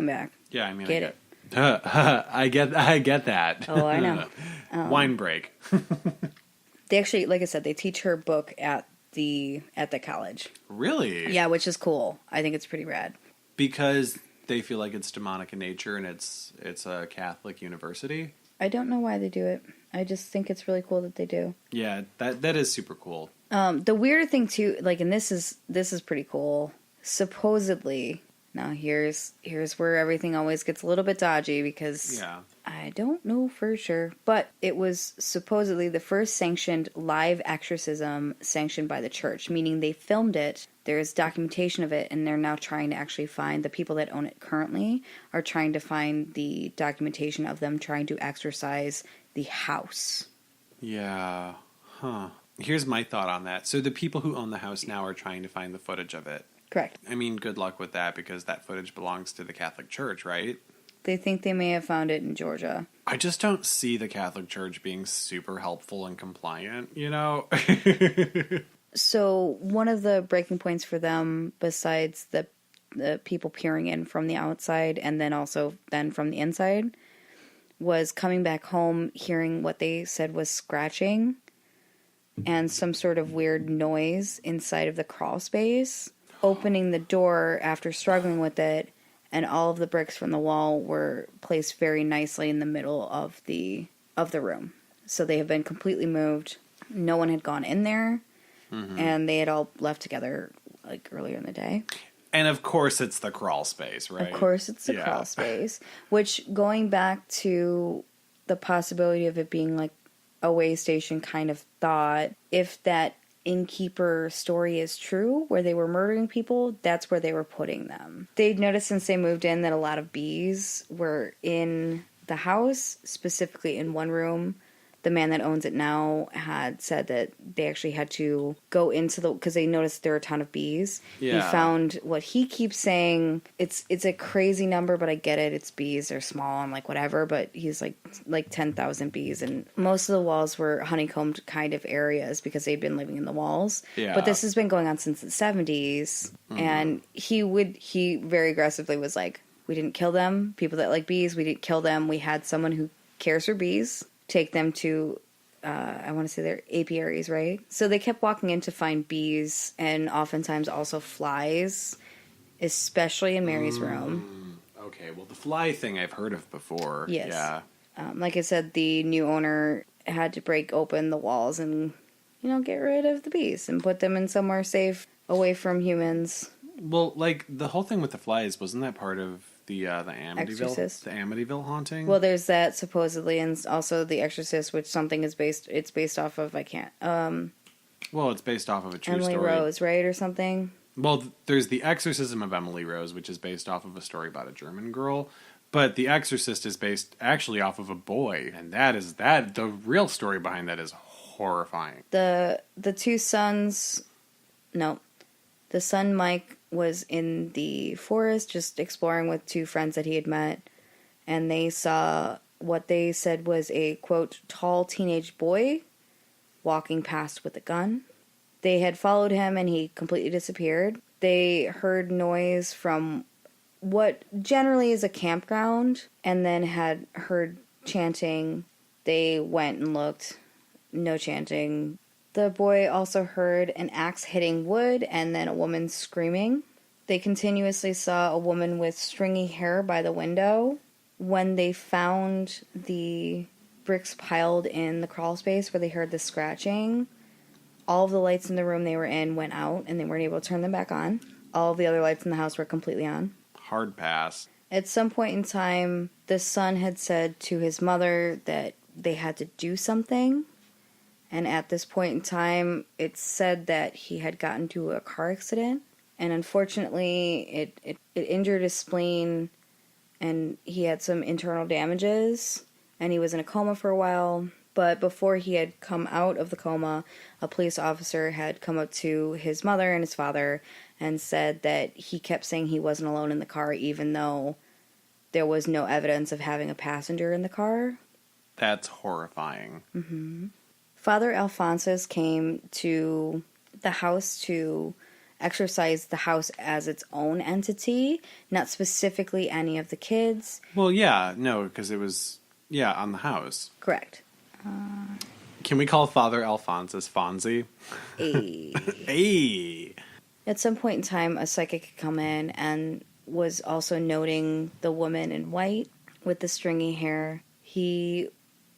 came back. Yeah, I mean, Get it? I get that. Oh, I know. Wine break. They actually, like I said, they teach her book at the college. Really? Yeah, which is cool. I think it's pretty rad. Because they feel like it's demonic in nature and it's a Catholic university? I don't know why they do it. I just think it's really cool that they do. Yeah, that is super cool. The weirder thing too, like, and this is pretty cool. Supposedly, now here's where everything always gets a little bit dodgy because I don't know for sure, but it was supposedly the first sanctioned live exorcism sanctioned by the church, meaning they filmed it. There's documentation of it, and they're now trying to actually find the people that own it currently are trying to find the documentation of them trying to exorcise the house. Yeah. Huh. Here's my thought on that. So the people who own the house now are trying to find the footage of it. Correct. I mean, good luck with that because that footage belongs to the Catholic Church, right? They think they may have found it in Georgia. I just don't see the Catholic Church being super helpful and compliant, you know? So one of the breaking points for them, besides the people peering in from the outside and then also then from the inside, was coming back home, hearing what they said was scratching and some sort of weird noise inside of the crawl space. Opening the door after struggling with it, and all of the bricks from the wall were placed very nicely in the middle of the room. So they have been completely moved. No one had gone in there, and they had all left together like earlier in the day. And of course it's the crawl space, right? Of course it's the crawl space, which, going back to the possibility of it being like a way station kind of thought, if that innkeeper story is true, where they were murdering people, that's where they were putting them. They'd noticed since they moved in that a lot of bees were in the house, specifically in one room. The man that owns it now had said that they actually had to go into because they noticed there were a ton of bees. Yeah. He found what he keeps saying, it's a crazy number, but I get it. It's bees, they're small and like whatever, but he's like 10,000 bees. And most of the walls were honeycombed kind of areas because they'd been living in the walls. Yeah. But this has been going on since the 70s. And he very aggressively was like, we didn't kill them. People that like bees, we didn't kill them. We had someone who cares for bees take them to, I want to say they're apiaries, right? So they kept walking in to find bees and oftentimes also flies, especially in Mary's room. Okay, well, the fly thing I've heard of before. Yes. Yeah. Like I said, the new owner had to break open the walls and, get rid of the bees and put them in somewhere safe away from humans. Well, like, the whole thing with the flies, wasn't that part of the Exorcist. The Amityville haunting? Well, there's that supposedly, and also The Exorcist, which it's based off of, well, it's based off of a true Emily story. Rose, right, or something? Well, there's The Exorcism of Emily Rose, which is based off of a story about a German girl. But The Exorcist is based actually off of a boy, and the real story behind that is horrifying. The two sons, no, the son Mike was in the forest just exploring with two friends that he had met, and they saw what they said was a, quote, tall teenage boy walking past with a gun. They had followed him and he completely disappeared. They heard noise from what generally is a campground and then had heard chanting. They went and looked. No chanting. The boy also heard an axe hitting wood and then a woman screaming. They continuously saw a woman with stringy hair by the window. When they found the bricks piled in the crawl space where they heard the scratching, all of the lights in the room they were in went out and they weren't able to turn them back on. All of the other lights in the house were completely on. Hard pass. At some point in time, the son had said to his mother that they had to do something. And at this point in time, it's said that he had gotten into a car accident. And unfortunately, it injured his spleen. And he had some internal damages. And he was in a coma for a while. But before he had come out of the coma, a police officer had come up to his mother and his father and said that he kept saying he wasn't alone in the car, even though there was no evidence of having a passenger in the car. That's horrifying. Mm-hmm. Father Alphonsus came to the house to exorcise the house as its own entity, not specifically any of the kids. Well, yeah, no, because it was, on the house. Correct. Can we call Father Alphonsus Fonzie? A. Hey! At some point in time, a psychic had come in and was also noting the woman in white with the stringy hair. He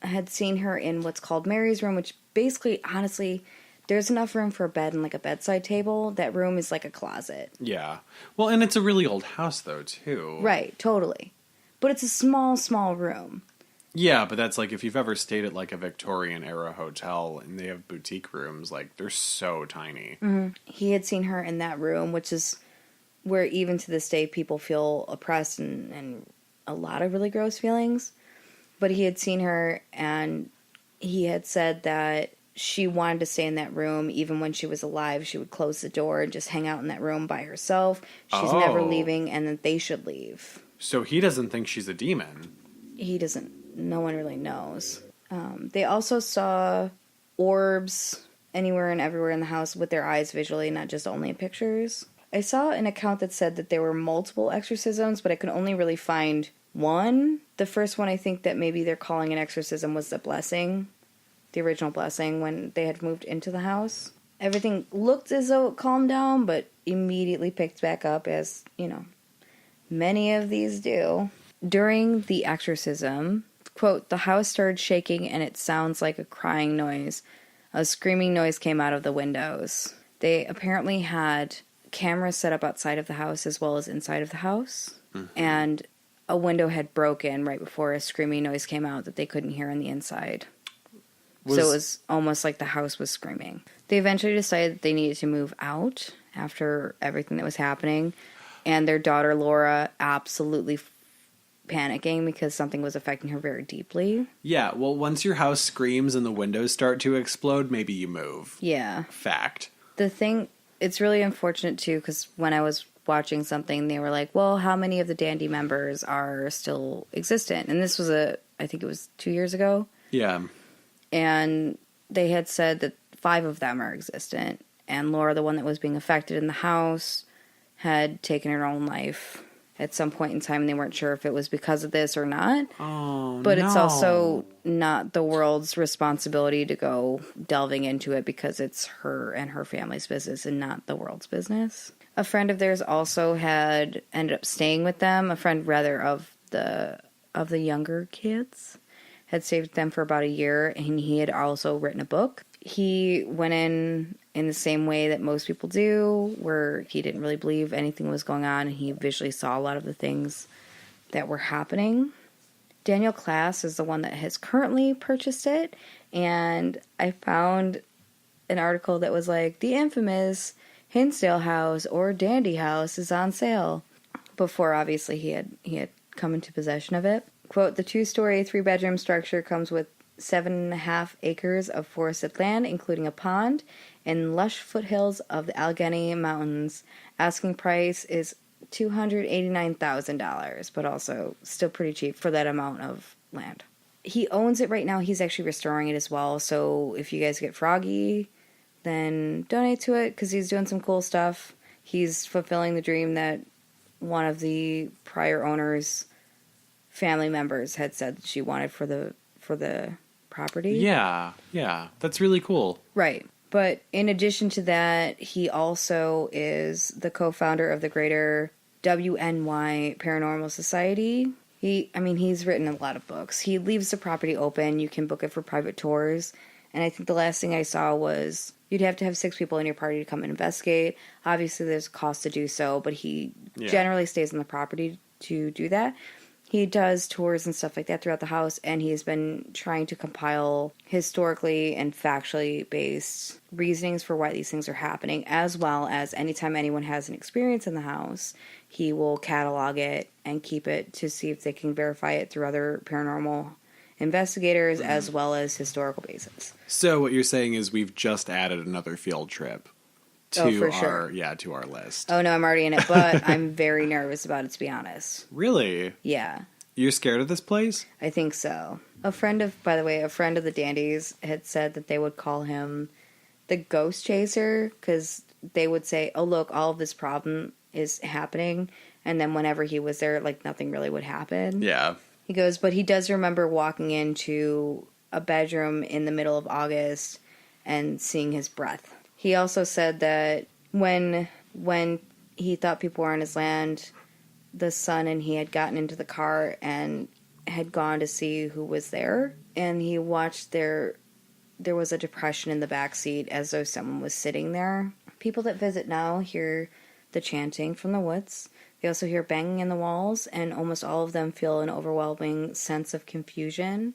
had seen her in what's called Mary's room, which basically, honestly, there's enough room for a bed and like a bedside table. That room is like a closet. Yeah. Well, and it's a really old house, though, too. Right, totally. But it's a small, small room. Yeah, but that's like if you've ever stayed at like a Victorian era hotel and they have boutique rooms, like they're so tiny. Mm-hmm. He had seen her in that room, which is where even to this day people feel oppressed and a lot of really gross feelings. But he had seen her and he had said that she wanted to stay in that room even when she was alive. She would close the door and just hang out in that room by herself. She's never leaving, and that they should leave. So he doesn't think she's a demon. He doesn't. No one really knows. They also saw orbs anywhere and everywhere in the house with their eyes visually, not just only in pictures. I saw an account that said that there were multiple exorcisms, but I could only really find one. The first one I think that maybe they're calling an exorcism was the blessing, the original blessing, when they had moved into the house. Everything looked as though it calmed down, but immediately picked back up, as, many of these do. During the exorcism, quote, the house started shaking and it sounds like a crying noise. A screaming noise came out of the windows. They apparently had cameras set up outside of the house as well as inside of the house. Mm-hmm. And a window had broken right before a screaming noise came out that they couldn't hear on the inside. So it was almost like the house was screaming. They eventually decided that they needed to move out after everything that was happening. And their daughter, Laura, absolutely panicking because something was affecting her very deeply. Yeah, well, once your house screams and the windows start to explode, maybe you move. Yeah. Fact. The thing, it's really unfortunate, too, because when I was watching something, they were like, well, how many of the Dandy members are still existent? And this was I think it was 2 years ago. Yeah. And they had said that 5 of them are existent. And Laura, the one that was being affected in the house, had taken her own life at some point in time. And they weren't sure if it was because of this or not. Oh, but it's also not the world's responsibility to go delving into it because it's her and her family's business and not the world's business. A friend of theirs also had ended up staying with them. A friend, rather, of the younger kids. Had stayed with them for about a year, and he had also written a book. He went in the same way that most people do, where he didn't really believe anything was going on, and he visually saw a lot of the things that were happening. Daniel Klass is the one that has currently purchased it, and I found an article that was like, the infamous Hinsdale house or Dandy house is on sale, before obviously he had come into possession of it. Quote, the 2-story, 3-bedroom structure comes with 7.5 acres of forested land, including a pond, in lush foothills of the Allegheny Mountains. Asking price is $289,000, but also still pretty cheap for that amount of land. He owns it right now. He's actually restoring it as well, so if you guys get froggy, then donate to it, because he's doing some cool stuff. He's fulfilling the dream that one of the prior owners' family members had said that she wanted for the property. Yeah, that's really cool. Right. But in addition to that, he also is the co-founder of the Greater WNY Paranormal Society. He's written a lot of books. He leaves the property open. You can book it for private tours. And I think the last thing I saw was you'd have to have 6 people in your party to come and investigate. Obviously, there's a cost to do so, but he generally stays on the property to do that. He does tours and stuff like that throughout the house, and he's been trying to compile historically and factually based reasonings for why these things are happening, as well as anytime anyone has an experience in the house, he will catalog it and keep it to see if they can verify it through other paranormal investigators as well as historical bases. So what you're saying is we've just added another field trip to our list. Oh no, I'm already in it, but I'm very nervous about it, to be honest. Really? Yeah. You're scared of this place? I think so. A friend of the Dandies had said that they would call him the Ghost Chaser, because they would say, oh, look, all of this problem is happening. And then whenever he was there, like, nothing really would happen. Yeah. He goes, but he does remember walking into a bedroom in the middle of August and seeing his breath. He also said that when he thought people were on his land, the son and he had gotten into the car and had gone to see who was there. And he watched there was a depression in the back seat as though someone was sitting there. People that visit now hear the chanting from the woods. They also hear banging in the walls, and almost all of them feel an overwhelming sense of confusion.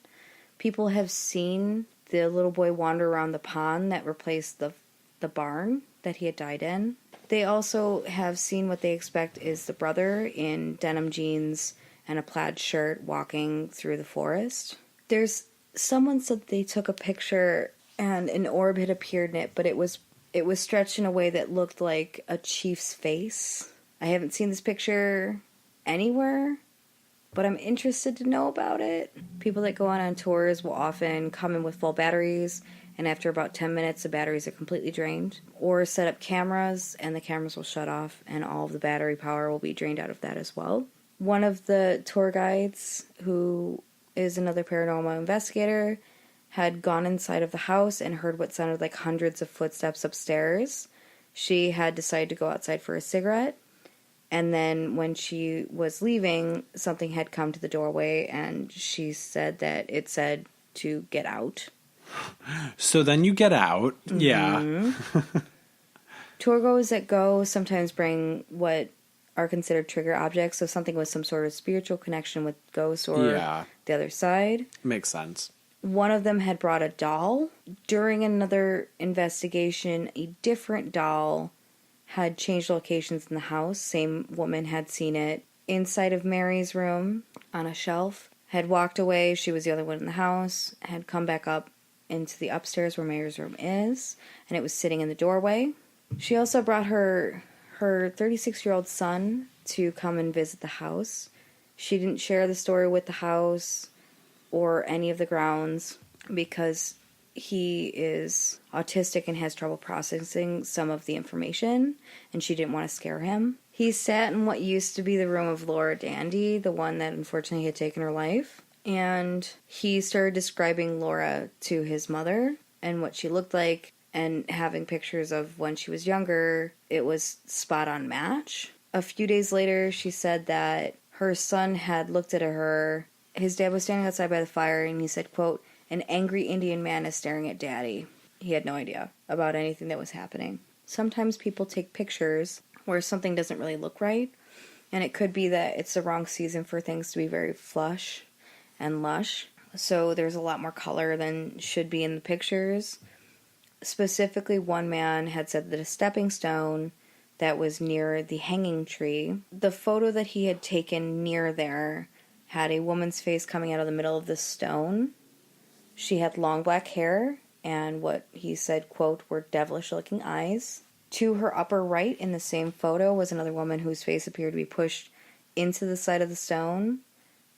People have seen the little boy wander around the pond that replaced the barn that he had died in. They also have seen what they expect is the brother in denim jeans and a plaid shirt walking through the forest. Someone said they took a picture and an orb had appeared in it, but it was stretched in a way that looked like a chief's face. I haven't seen this picture anywhere, but I'm interested to know about it. People that go on tours will often come in with full batteries, and after about 10 minutes, the batteries are completely drained. Or set up cameras, and the cameras will shut off, and all of the battery power will be drained out of that as well. One of the tour guides, who is another paranormal investigator, had gone inside of the house and heard what sounded like hundreds of footsteps upstairs. She had decided to go outside for a cigarette. And then when she was leaving, something had come to the doorway, and she said that it said to get out. So then you get out. Mm-hmm. Yeah. Tourgoers that go sometimes bring what are considered trigger objects, so something with some sort of spiritual connection with ghosts or the other side. Makes sense. One of them had brought a doll. During another investigation, a different doll had changed locations in the house. Same woman had seen it inside of Mary's room on a shelf. Had walked away. She was the only one in the house. Had come back up into the upstairs where Mary's room is, and it was sitting in the doorway. She also brought her 36-year-old son to come and visit the house. She didn't share the story with the house or any of the grounds because he is autistic and has trouble processing some of the information, and she didn't want to scare him. He sat in what used to be the room of Laura Dandy, the one that unfortunately had taken her life, and he started describing Laura to his mother and what she looked like, and having pictures of when she was younger. It was spot on match. A few days later, she said that her son had looked at her. His dad was standing outside by the fire, and he said, quote, "An angry Indian man is staring at Daddy." He had no idea about anything that was happening. Sometimes people take pictures where something doesn't really look right, and it could be that it's the wrong season for things to be very flush and lush. So there's a lot more color than should be in the pictures. Specifically, one man had said that a stepping stone that was near the hanging tree, the photo that he had taken near there had a woman's face coming out of the middle of the stone. She had long black hair and what he said, quote, were devilish-looking eyes. To her upper right in the same photo was another woman whose face appeared to be pushed into the side of the stone,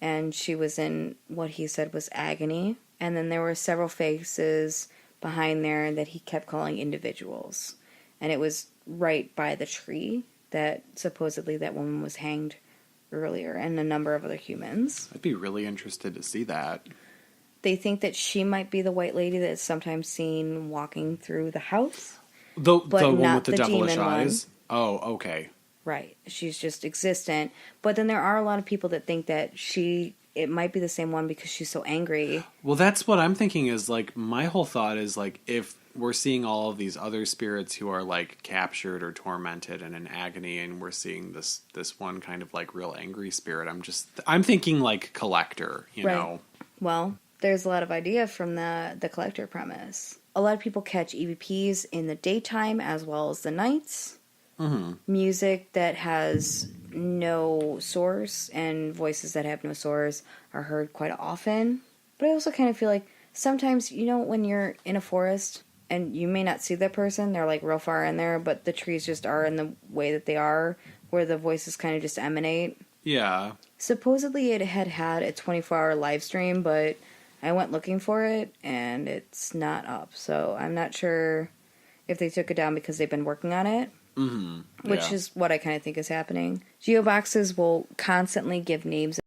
and she was in what he said was agony. And then there were several faces behind there that he kept calling individuals. And it was right by the tree that supposedly that woman was hanged earlier, and a number of other humans. I'd be really interested to see that. They think that she might be the white lady that is sometimes seen walking through the house. The one with the devilish eyes? One. Oh, okay. Right. She's just existent. But then there are a lot of people that think that it might be the same one because she's so angry. Well, that's what I'm thinking is, like, my whole thought is, like, if we're seeing all of these other spirits who are, like, captured or tormented and in agony, and we're seeing this one kind of, like, real angry spirit, I'm thinking, like, collector, you know? Well, there's a lot of idea from the collector premise. A lot of people catch EVPs in the daytime as well as the nights. Mm-hmm. Music that has no source and voices that have no source are heard quite often. But I also kind of feel like sometimes, you know, when you're in a forest and you may not see that person, they're like real far in there, but the trees just are in the way that they are, where the voices kind of just emanate. Yeah. Supposedly it had a 24-hour live stream, but I went looking for it and it's not up. So I'm not sure if they took it down because they've been working on it. Mm-hmm. Which is what I kind of think is happening. Geoboxes will constantly give names